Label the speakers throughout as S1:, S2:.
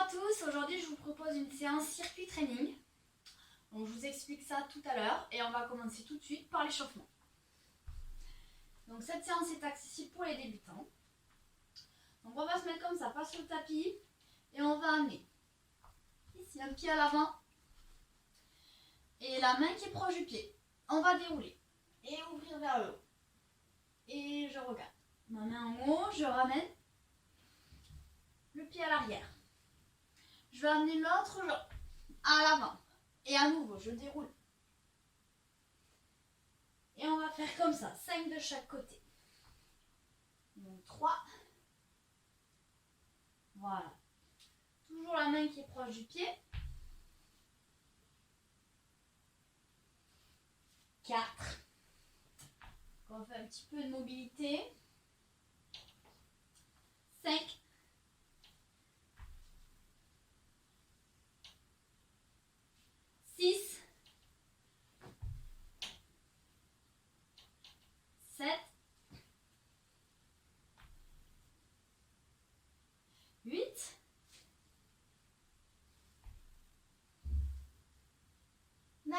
S1: tous, aujourd'hui je vous propose une séance circuit training. Donc je vous explique ça tout à l'heure et on va commencer tout de suite par l'échauffement. Donc cette séance est accessible pour les débutants. Donc on va se mettre comme ça, pas sur le tapis, et on va amener ici un pied à l'avant et la main qui est proche du pied. On va dérouler et ouvrir vers le haut. Et je regarde. Ma main en haut, je ramène le pied à l'arrière. Je vais amener l'autre jambe à l'avant. Et à nouveau, je déroule. Et on va faire comme ça, 5 de chaque côté. Donc 3. Voilà. Toujours la main qui est proche du pied. 4. On fait un petit peu de mobilité. 5. 6. 7. 8. 9.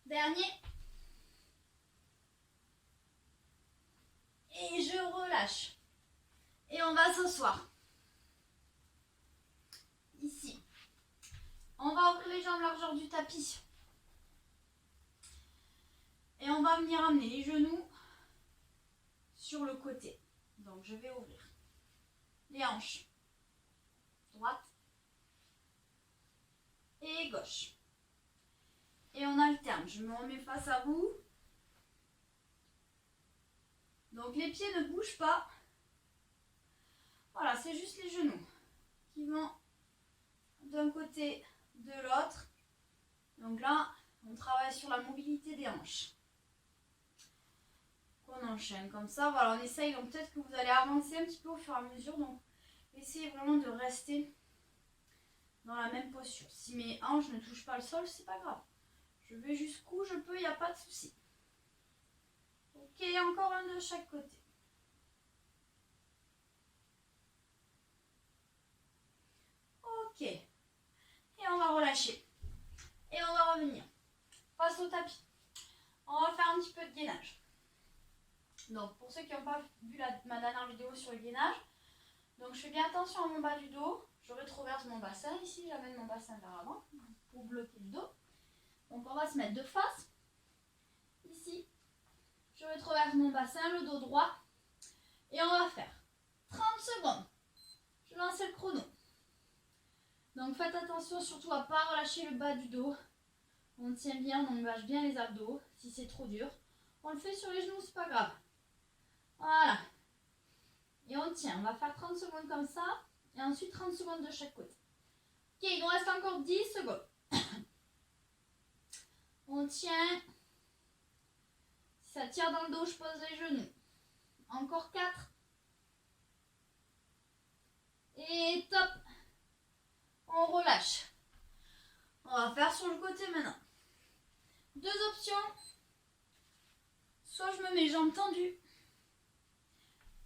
S1: Dernier. Et je relâche. Et on va s'asseoir. Ici. On va ouvrir les jambes largeur du tapis. Et on va venir amener les genoux sur le côté. Donc je vais ouvrir les hanches. Droite et gauche. Et on alterne. Je me remets face à vous. Donc les pieds ne bougent pas. Voilà, c'est juste les genoux qui vont d'un côté de l'autre. Donc là, on travaille sur la mobilité des hanches. On enchaîne comme ça. Voilà, on essaye. Donc peut-être que vous allez avancer un petit peu au fur et à mesure. Donc essayez vraiment de rester dans la même posture. Si mes hanches ne touchent pas le sol, c'est pas grave. Je vais jusqu'où je peux, il n'y a pas de souci. Ok, encore un de chaque côté. Ok. Et on va relâcher. Et on va revenir. Face au tapis. On va faire un petit peu de gainage. Donc pour ceux qui n'ont pas vu ma dernière vidéo sur le gainage, donc je fais bien attention à mon bas du dos. Je rétroverse mon bassin ici, j'amène mon bassin vers l'avant pour bloquer le dos. Donc on va se mettre de face. Ici, je rétroverse mon bassin, le dos droit. Et on va faire 30 secondes. Je lance le chrono. Donc faites attention surtout à ne pas relâcher le bas du dos. On tient bien, on engage bien les abdos. Si c'est trop dur, on le fait sur les genoux, c'est pas grave. Voilà. Et on tient. On va faire 30 secondes comme ça. Et ensuite 30 secondes de chaque côté. Ok, il nous reste encore 10 secondes. On tient. Si ça tire dans le dos, je pose les genoux. Encore 4. Et top. On relâche. On va faire sur le côté maintenant. 2 options. Soit je me mets jambes tendues.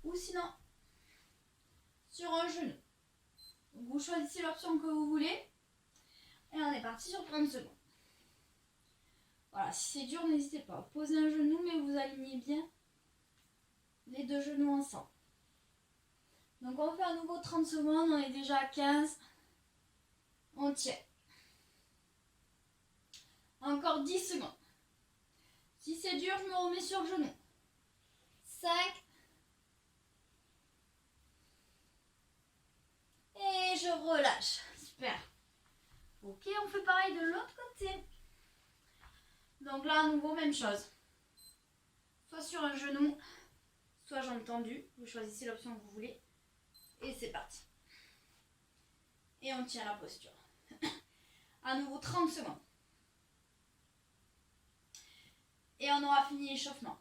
S1: Ou sinon, sur un genou. Donc vous choisissez l'option que vous voulez. Et on est parti sur 30 secondes. Voilà, si c'est dur, n'hésitez pas. Posez un genou, mais vous alignez bien les 2 genoux ensemble. Donc on fait à nouveau 30 secondes, on est déjà à 15. On tient. Encore 10 secondes. Si c'est dur, je me remets sur le genou. 5. Et je relâche. Super. Ok, on fait pareil de l'autre côté. Donc là, à nouveau, même chose. Soit sur un genou, soit jambes tendues. Vous choisissez l'option que vous voulez. Et c'est parti. Et on tient la posture. À nouveau, 30 secondes. Et on aura fini l'échauffement.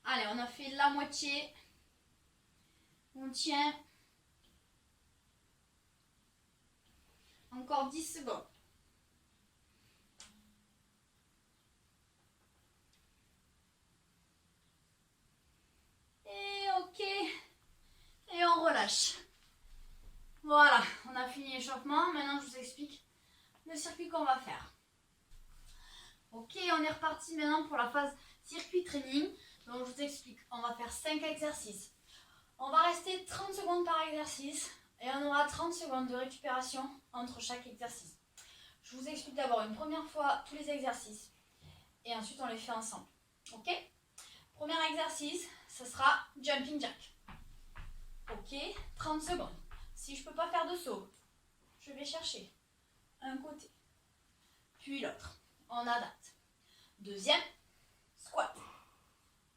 S1: Allez, on a fait la moitié. On tient. Encore 10 secondes. Et ok. relâche. Voilà, on a fini l'échauffement. Maintenant, je vous explique le circuit qu'on va faire. Ok, on est reparti maintenant pour la phase circuit training. Donc, je vous explique. On va faire 5 exercices. On va rester 30 secondes par exercice et on aura 30 secondes de récupération entre chaque exercice. Je vous explique d'abord une première fois tous les exercices et ensuite on les fait ensemble. Ok? Premier exercice, ce sera jumping jack. Ok, 30 secondes. Si je ne peux pas faire de saut, je vais chercher un côté, puis l'autre. On adapte. Deuxième, squat.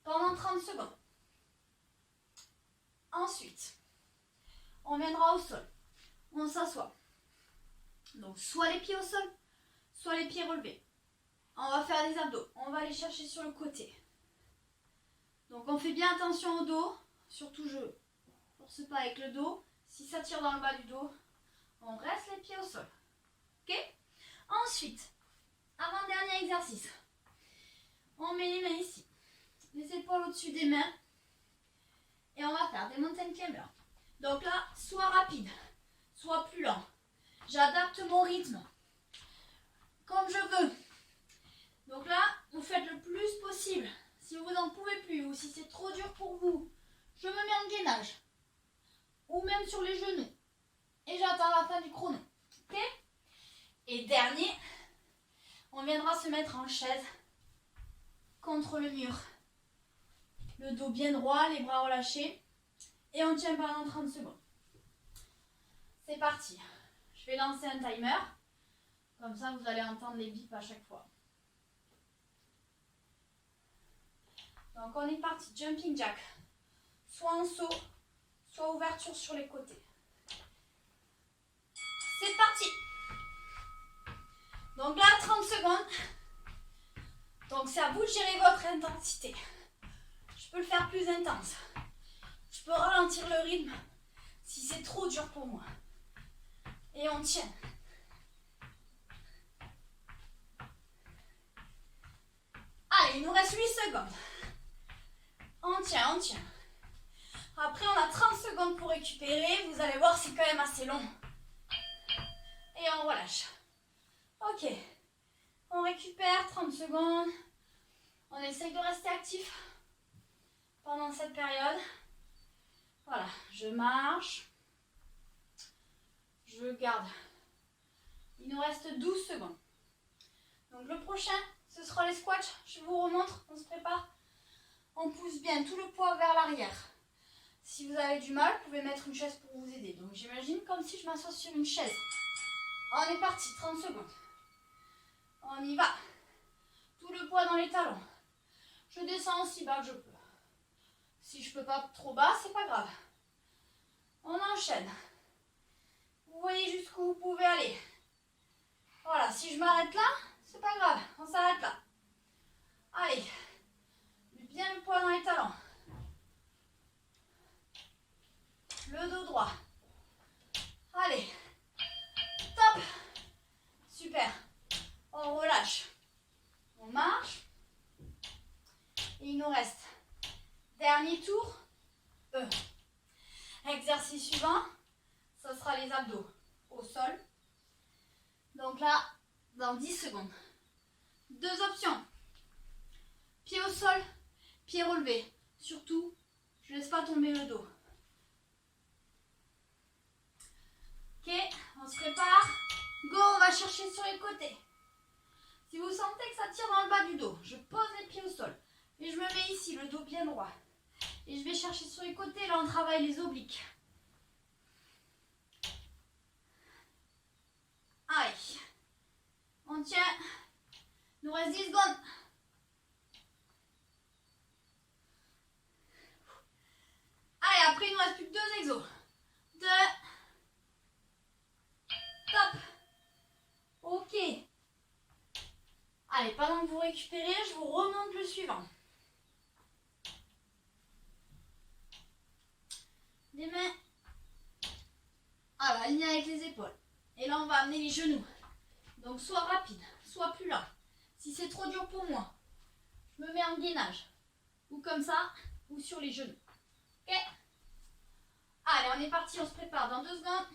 S1: Pendant 30 secondes. Ensuite, on viendra au sol. On s'assoit. Donc, soit les pieds au sol, soit les pieds relevés. On va faire les abdos. On va aller chercher sur le côté. Donc, on fait bien attention au dos. Surtout, je ne force pas avec le dos. Si ça tire dans le bas du dos, on reste les pieds au sol. Ok? Ensuite, avant-dernier exercice. On met les mains ici. Les épaules au-dessus des mains. Et on va faire des mountain climbers. Donc là, soit rapide, soit plus lent. J'adapte mon rythme comme je veux. Donc là, vous faites le plus possible. Si vous n'en pouvez plus ou si c'est trop dur pour vous, je me mets en gainage. Ou même sur les genoux. Et j'attends la fin du chrono. Ok? Et dernier, on viendra se mettre en chaise contre le mur. Le dos bien droit, les bras relâchés. Et on tient pendant 30 secondes. C'est parti. Je vais lancer un timer. Comme ça, vous allez entendre les bips à chaque fois. Donc, on est parti. Jumping jack. Soit en saut, soit ouverture sur les côtés. C'est parti. Donc là, 30 secondes. Donc, c'est à vous de gérer votre intensité. Je peux le faire plus intense. Je peux ralentir le rythme si c'est trop dur pour moi. Et on tient. Allez, il nous reste 8 secondes. On tient, on tient. Après, on a 30 secondes pour récupérer. Vous allez voir, c'est quand même assez long. Et on relâche. Ok. On récupère 30 secondes. On essaye de rester actif pendant cette période. Voilà, je marche. Je garde. Il nous reste 12 secondes. Donc le prochain, ce sera les squats. Je vous remontre, on se prépare. On pousse bien tout le poids vers l'arrière. Si vous avez du mal, vous pouvez mettre une chaise pour vous aider. Donc j'imagine comme si je m'assois sur une chaise. On est parti, 30 secondes. On y va. Tout le poids dans les talons. Je descends aussi bas que je peux. Si je ne peux pas trop bas, c'est pas grave. On enchaîne. Vous voyez jusqu'où vous pouvez aller. Voilà, si je m'arrête là, c'est pas grave. On s'arrête là. Allez. Bien le poids dans les talons. Le dos droit. Allez. Top. Super. On relâche. On marche. Et il nous reste. Dernier tour. Exercice suivant. Ce sera les abdos au sol. Donc là, dans 10 secondes. 2 options. Pied au sol. Pied relevé. Surtout, je ne laisse pas tomber le dos. Ok, on se prépare. Go, on va chercher sur les côtés. Si vous sentez que ça tire dans le bas du dos, je pose les pieds au sol. Et je me mets ici, le dos bien droit. Et je vais chercher sur les côtés. Là, on travaille les obliques. Allez. On tient. Il nous reste 10 secondes. Allez, après, il nous reste plus que 2 exos. 2. Top. Ok. Allez, pendant que vous récupérez, je vous remonte le suivant. Les mains à la ligne avec les épaules. Et là, on va amener les genoux. Donc, soit rapide, soit plus lent. Si c'est trop dur pour moi, je me mets en gainage. Ou comme ça, ou sur les genoux. Ok. Allez, on est parti, on se prépare dans 2 secondes.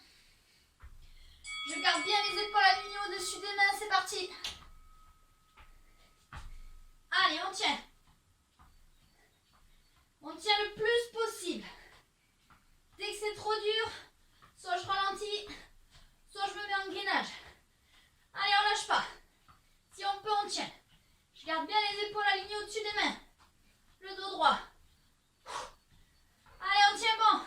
S1: Je garde bien les épaules alignées au-dessus des mains, c'est parti. Allez, on tient. On tient le plus possible. Dès que c'est trop dur, soit je ralentis, soit je me mets en gainage. Allez, on lâche pas. Si on peut, on tient. Je garde bien les épaules alignées au-dessus des mains. Le dos droit. Allez, on tient bon.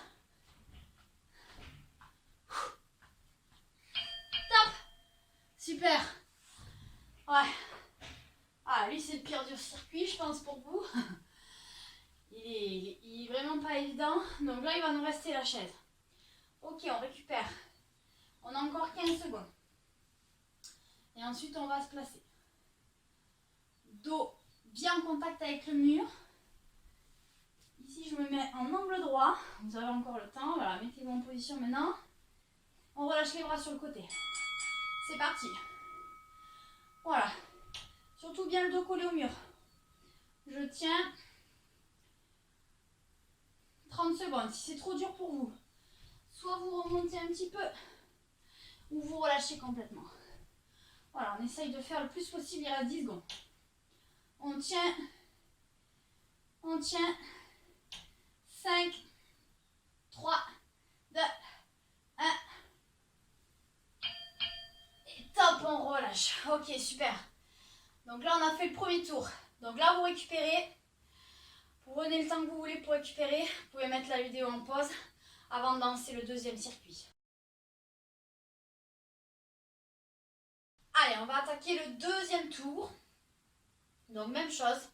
S1: Top. Super. Ouais. Ah, lui, c'est le pire du circuit, je pense, pour vous. Il est vraiment pas évident. Donc là, il va nous rester la chaise. Ok, on récupère. On a encore 15 secondes. Et ensuite, on va se placer. Dos bien en contact avec le mur. Ici, je me mets en angle droit. Vous avez encore le temps. Voilà, mettez-vous en position maintenant. On relâche les bras sur le côté. C'est parti. Voilà. Surtout bien le dos collé au mur. Je tiens 30 secondes. Si c'est trop dur pour vous, soit vous remontez un petit peu, ou vous relâchez complètement. Voilà, on essaye de faire le plus possible. Il reste 10 secondes. On tient. On tient. 5, 3, 2, 1. Et top, on relâche. Ok, super. Donc là, on a fait le premier tour. Donc là, vous récupérez. Vous prenez le temps que vous voulez pour récupérer. Vous pouvez mettre la vidéo en pause avant de lancer le deuxième circuit. Allez, on va attaquer le deuxième tour. Donc même chose.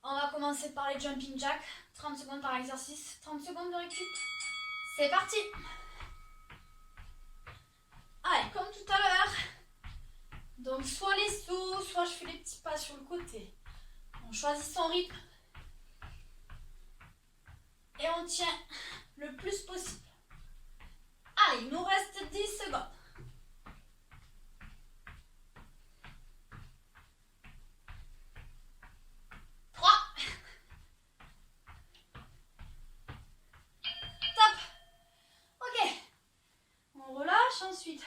S1: On va commencer par les jumping jacks. 30 secondes par exercice. 30 secondes de récup. C'est parti. Allez, comme tout à l'heure. Donc soit les sauts, soit je fais les petits pas sur le côté. On choisit son rythme. Et on tient le plus possible. Allez, il nous reste 10 secondes. 3. Top. Ok. On relâche ensuite.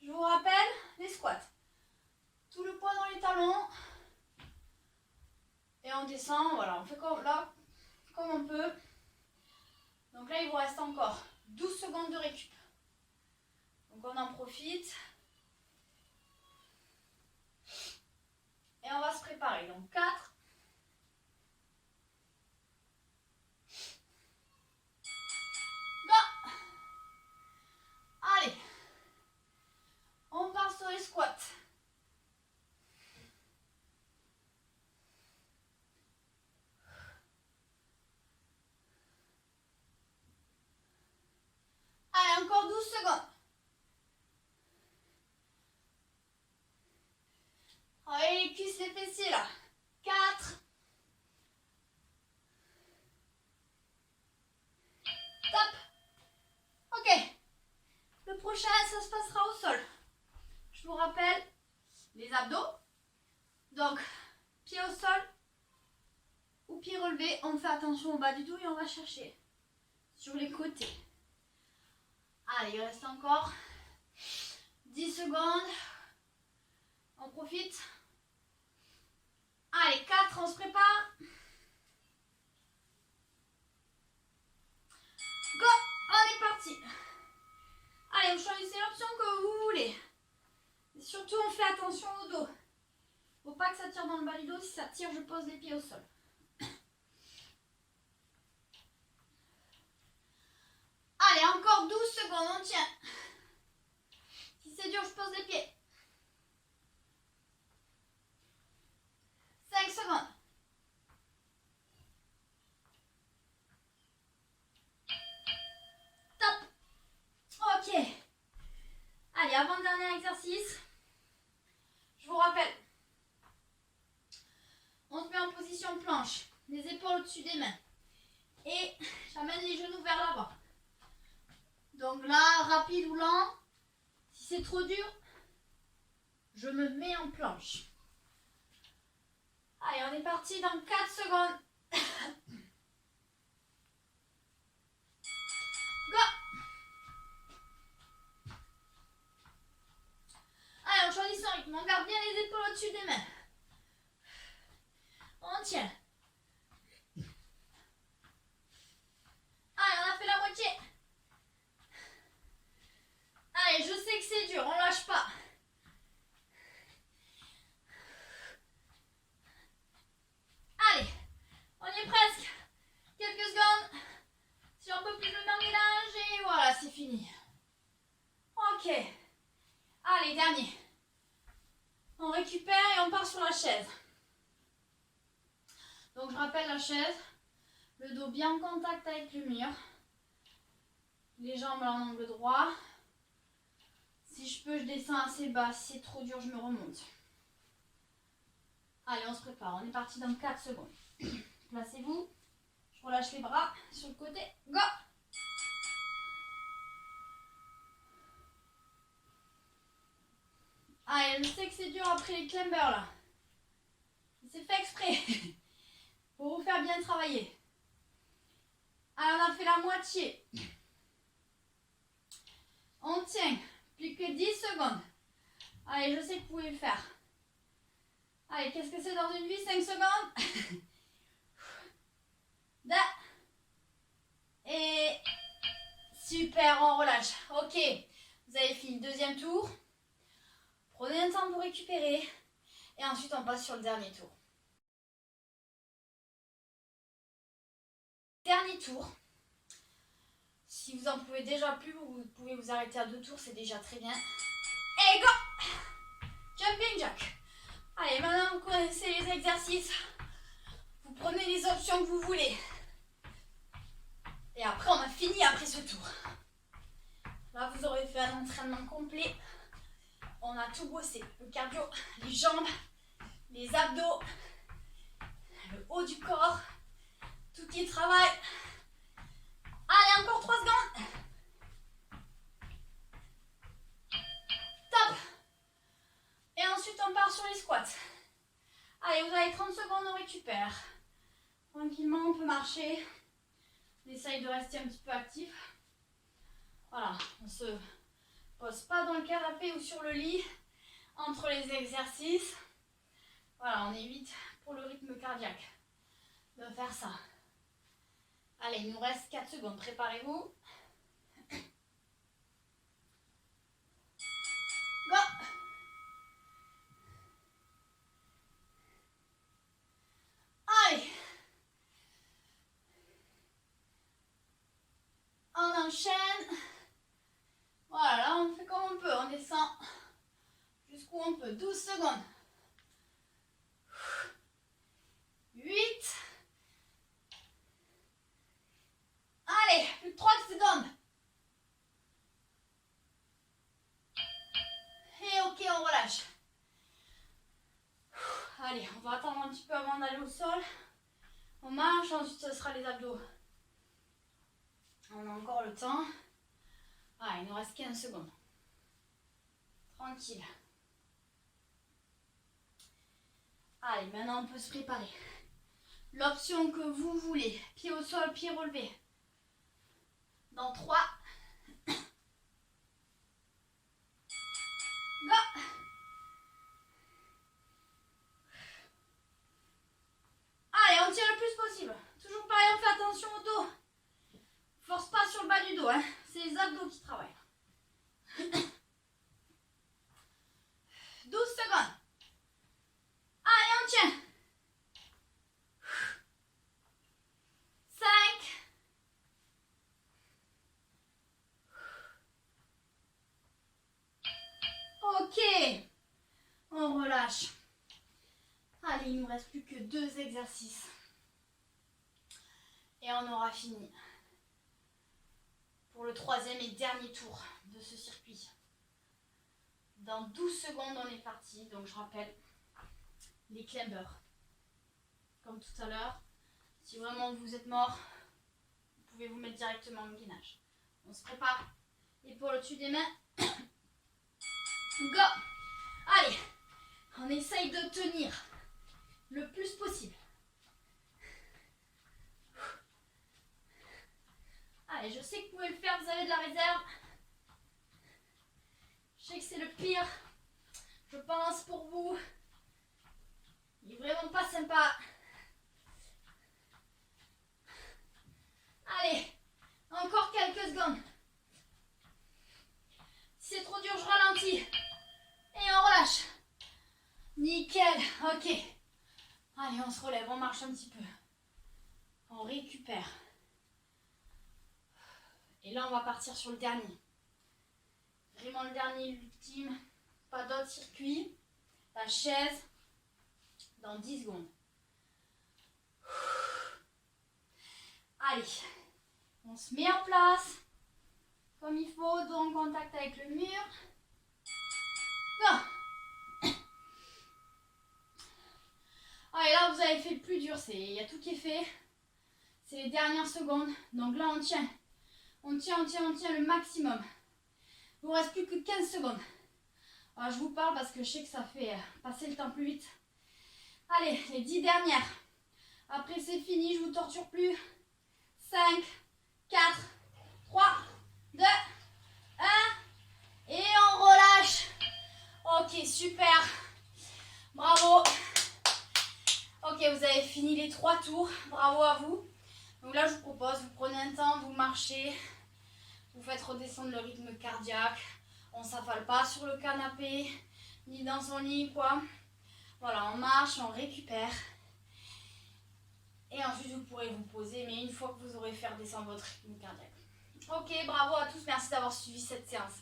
S1: Je vous rappelle les squats. Tout le poids dans les talons. Et on descend. Voilà, on fait comme on peut. Donc là, il vous reste encore 12 secondes de récup. Donc on en profite. Et on va se préparer. Donc 4. Go. Allez. On part sur les squats. Allez, encore 12 secondes. Allez, les cuisses, les fessiers là. 4. Top. Ok. Le prochain, ça se passera au sol. Je vous rappelle les abdos. Donc, pied au sol ou pied relevé. On fait attention au bas du dos et on va chercher sur les côtés. Allez, il reste encore 10 secondes. On profite. Allez, 4, on se prépare. Go, on est parti. Allez, vous choisissez l'option que vous voulez. Et surtout, on fait attention au dos. Faut pas que ça tire dans le bas du dos. Si ça tire, je pose les pieds au sol. Allez, encore 12 secondes, on tient. Si c'est dur, je pose les pieds. 5 secondes. Top. Ok. Allez, avant-dernier exercice. Je vous rappelle. On se met en position planche. Les épaules au-dessus des mains. Et j'amène les genoux vers l'avant. Donc là, rapide ou lent. Si c'est trop dur, je me mets en planche. Allez, on est parti dans 4 secondes. au-dessus des mains. On tient. Allez, on a fait la moitié. Allez, je sais que c'est dur, on lâche pas. Allez, on y est presque. Quelques secondes. Si on peut plus le gainage et voilà, c'est fini. Ok. Allez, dernier. On récupère et on part sur la chaise. Donc je rappelle la chaise. Le dos bien en contact avec le mur. Les jambes à l'angle droit. Si je peux, je descends assez bas. Si c'est trop dur, je me remonte. Allez, on se prépare. On est parti dans 4 secondes. Placez-vous. Je relâche les bras sur le côté. Go! Allez, je sais que c'est dur après les climbers là. C'est fait exprès. Pour vous faire bien travailler. Allez, on a fait la moitié. On tient. Plus que 10 secondes. Allez, je sais que vous pouvez le faire. Allez, qu'est-ce que c'est dans une vie? 5 secondes. Et super, on relâche. Ok, vous avez fini le deuxième tour. Prenez un temps pour récupérer. Et ensuite, on passe sur le dernier tour. Dernier tour. Si vous en pouvez déjà plus, vous pouvez vous arrêter à 2 tours, c'est déjà très bien. Et go! Jumping jack. Allez, maintenant vous connaissez les exercices. Vous prenez les options que vous voulez. Et après, on a fini après ce tour. Là, vous aurez fait un entraînement complet. On a tout bossé. Le cardio, les jambes, les abdos, le haut du corps. Tout qui travaille. Allez, encore 3 secondes. Top. Et ensuite, on part sur les squats. Allez, vous avez 30 secondes, on récupère. Tranquillement, on peut marcher. On essaye de rester un petit peu actif. Voilà, on se pose pas dans le canapé ou sur le lit entre les exercices. Voilà, on évite pour le rythme cardiaque de faire ça. Allez, il nous reste 4 secondes, préparez-vous. Go! Allez! On enchaîne. Voilà, là on fait comme on peut, on descend jusqu'où on peut. 12 secondes. 8. Allez, plus de 3 secondes. Et ok, on relâche. Allez, on va attendre un petit peu avant d'aller au sol. On marche, ensuite ce sera les abdos. On a encore le temps. Ah, il nous reste 15 secondes. Tranquille. Allez, maintenant on peut se préparer. L'option que vous voulez. Pied au sol, pied relevé. Dans 3. Go! Allez, on tient le plus possible. Toujours pareil, on fait attention au dos. Force pas sur le bas du dos, hein. C'est les abdos qui travaillent. 12 secondes. Allez, on tient. 5. Ok. On relâche. Allez, il nous reste plus que 2 exercices. Et on aura fini pour le 3e et dernier tour de ce circuit. Dans 12 secondes, on est parti. Donc, je rappelle les climbers. Comme tout à l'heure, si vraiment vous êtes mort, vous pouvez vous mettre directement en gainage. On se prépare. Épaule au-dessus des mains. Go! Allez, on essaye de tenir le plus possible. Allez, je sais que vous pouvez le faire, vous avez de la réserve. Je sais que c'est le pire, je pense, pour vous. vraiment pas sympa. Allez, encore quelques secondes. Si c'est trop dur, je ralentis. Et on relâche. Nickel, ok. Allez, on se relève, on marche un petit peu. On récupère. Et là, on va partir sur le dernier. Vraiment le dernier, l'ultime. Pas d'autre circuit. La chaise. Dans 10 secondes. Allez. On se met en place. Comme il faut, dos en contact avec le mur. Go. Allez, là, vous avez fait le plus dur. Il y a tout qui est fait. C'est les dernières secondes. Donc là, on tient. On tient le maximum. Il ne vous reste plus que 15 secondes. Alors, je vous parle parce que je sais que ça fait passer le temps plus vite. Allez, les 10 dernières. Après, c'est fini. Je ne vous torture plus. 5, 4, 3, 2, 1. Et on relâche. Ok, super. Bravo. Ok, vous avez fini les 3 tours. Bravo à vous. Donc là, je vous propose, vous prenez un temps, vous marchez. Vous faites redescendre le rythme cardiaque. On ne s'affale pas sur le canapé, ni dans son lit, quoi. Voilà, on marche, on récupère. Et ensuite, vous pourrez vous poser, mais une fois que vous aurez fait redescendre votre rythme cardiaque. Ok, bravo à tous. Merci d'avoir suivi cette séance.